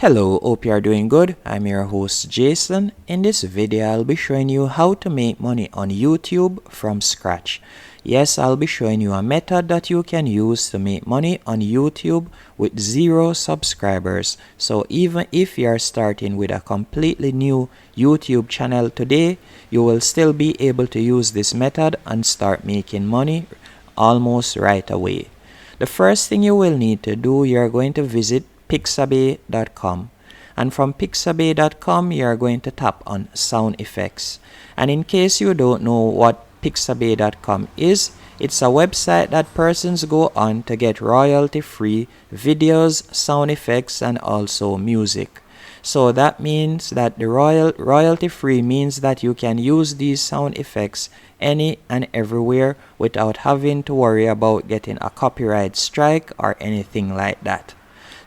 Hello, hope you are doing good. I'm your host Jason. In this video, I'll be showing you how to make money on YouTube from scratch. Yes, I'll be showing you a method that you can use to make money on YouTube with 0 subscribers. So even if you are starting with a completely new YouTube channel today, you will still be able to use this method and start making money almost right away. The first thing you will need to do, you're going to visit pixabay.com, and from pixabay.com you are going to tap on sound effects. And in case you don't know what pixabay.com is, it's a website that persons go on to get royalty free videos, sound effects, and also music. So that means that the royalty free means that you can use these sound effects any and everywhere without having to worry about getting a copyright strike or anything like that.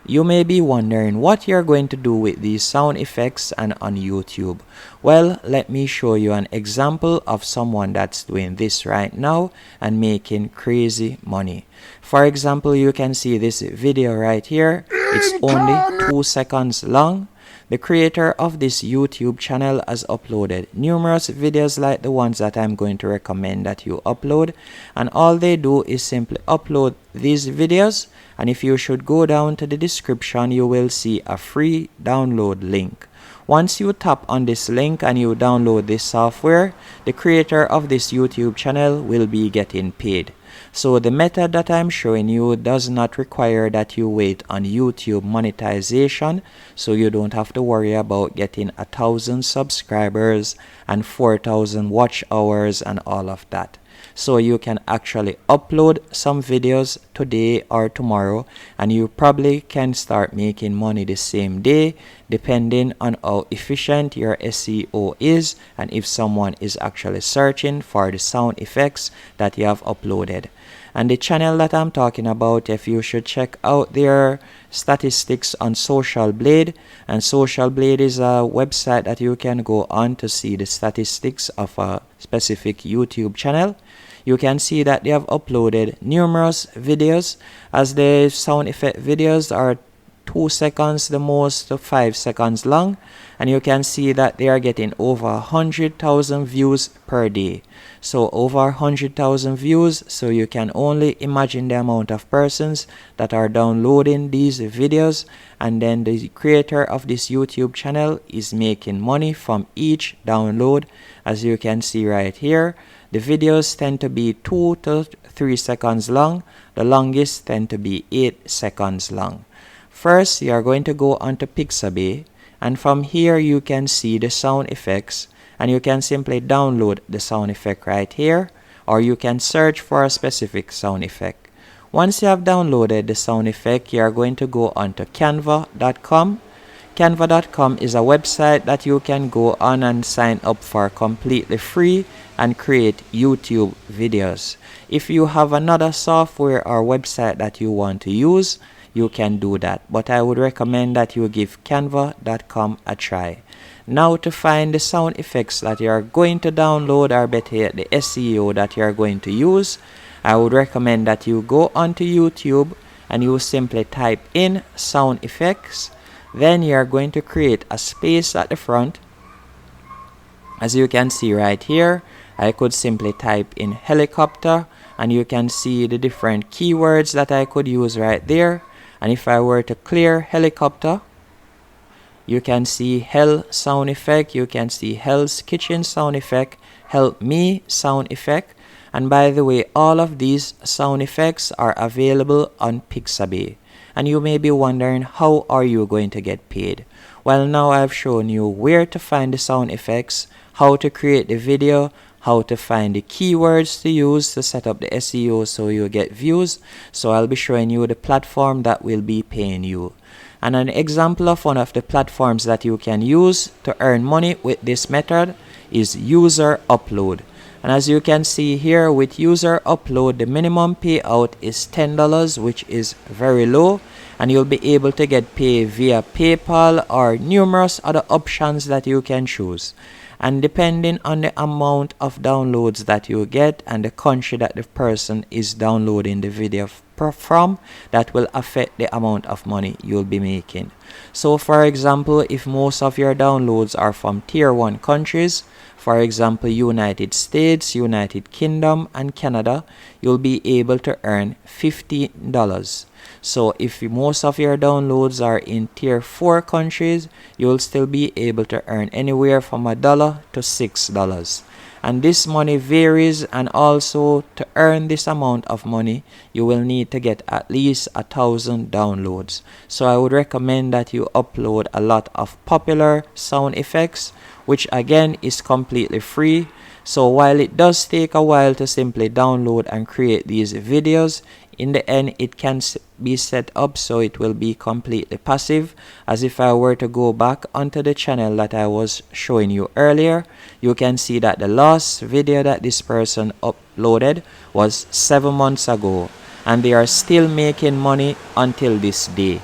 You may be wondering what you're going to do with these sound effects and on YouTube. Well, let me show you an example of someone that's doing this right now and making crazy money. For example, you can see this video right here. It's only 2 seconds long. The creator of this YouTube channel has uploaded numerous videos like the ones that I'm going to recommend that you upload, and all they do is simply upload these videos, and if you should go down to the description, you will see a free download link. Once you tap on this link and you download this software, the creator of this YouTube channel will be getting paid. So the method that I'm showing you does not require that you wait on YouTube monetization, so you don't have to worry about getting 1,000 subscribers and 4,000 watch hours and all of that. So you can actually upload some videos today or tomorrow, and you probably can start making money the same day, depending on how efficient your SEO is and if someone is actually searching for the sound effects that you have uploaded. And the channel that I'm talking about, if you should check out their statistics on Social Blade, and Social Blade is a website that you can go on to see the statistics of a specific YouTube channel. You can see that they have uploaded numerous videos, as the sound effect videos are 2 seconds, the most 5 seconds long, and you can see that they are getting over 100,000 views per day. So over 100,000 views, so you can only imagine the amount of persons that are downloading these videos, and then the creator of this YouTube channel is making money from each download. As you can see right here, the videos tend to be 2 to 3 seconds long. The longest tend to be 8 seconds long. First, you are going to go onto Pixabay, and from here you can see the sound effects, and you can simply download the sound effect right here, or you can search for a specific sound effect. Once you have downloaded the sound effect, you are going to go onto canva.com. Canva.com is a website that you can go on and sign up for completely free and create YouTube videos. If you have another software or website that you want to use, you can do that, but I would recommend that you give canva.com a try. Now, to find the sound effects that you are going to download, or better yet, the SEO that you are going to use, I would recommend that you go onto YouTube and you simply type in sound effects. Then you are going to create a space at the front. As you can see right here, I could simply type in helicopter, and you can see the different keywords that I could use right there. And if I were to clear helicopter, you can see hell sound effect, you can see Hell's Kitchen sound effect, help me sound effect. And by the way, all of these sound effects are available on Pixabay. And you may be wondering, how are you going to get paid? Well, now I've shown you where to find the sound effects, how to create the video, how to find the keywords to use to set up the SEO so you get views. So I'll be showing you the platform that will be paying you. And an example of one of the platforms that you can use to earn money with this method is User Upload. And as you can see here, with User Upload, the minimum payout is $10, which is very low, and you'll be able to get paid via PayPal or numerous other options that you can choose. And depending on the amount of downloads that you get and the country that the person is downloading the video from that will affect the amount of money you'll be making. So for example, if most of your downloads are from tier 1 countries, for example United States, United Kingdom and Canada, you'll be able to earn $50. So if most of your downloads are in tier 4 countries, you'll still be able to earn anywhere from $1 to $6. And this money varies, and also to earn this amount of money you will need to get at least 1,000 downloads. So I would recommend that you upload a lot of popular sound effects, which again is completely free. So while it does take a while to simply download and create these videos, in the end it can be set up so it will be completely passive. As if I were to go back onto the channel that I was showing you earlier, you can see that the last video that this person uploaded was 7 months ago, and they are still making money until this day.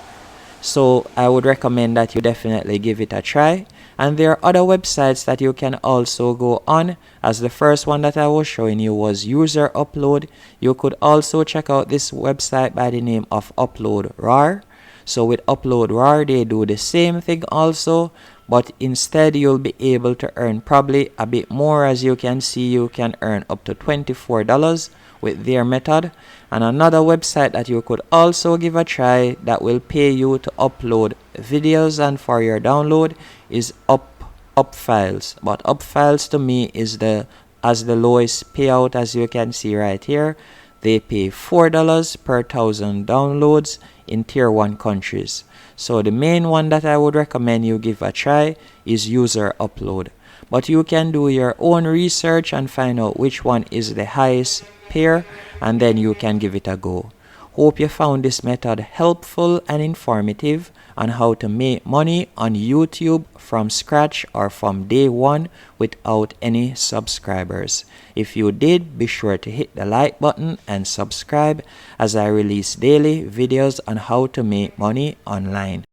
So I would recommend that you definitely give it a try. And there are other websites that you can also go on, as the first one that I was showing you was User Upload. You could also check out this website by the name of Upload RAR. So with Upload RAR, they do the same thing also, but instead you'll be able to earn probably a bit more. As you can see, you can earn up to $24 with their method. And another website that you could also give a try that will pay you to upload videos and for your download is Upfiles. But Upfiles to me is the lowest payout. As you can see right here, they pay $4 per 1,000 downloads in tier 1 countries. So the main one that I would recommend you give a try is User Upload. But you can do your own research and find out which one is the highest payer, and then you can give it a go. Hope you found this method helpful and informative on how to make money on YouTube from scratch or from day one without any subscribers. If you did, be sure to hit the like button and subscribe, as I release daily videos on how to make money online.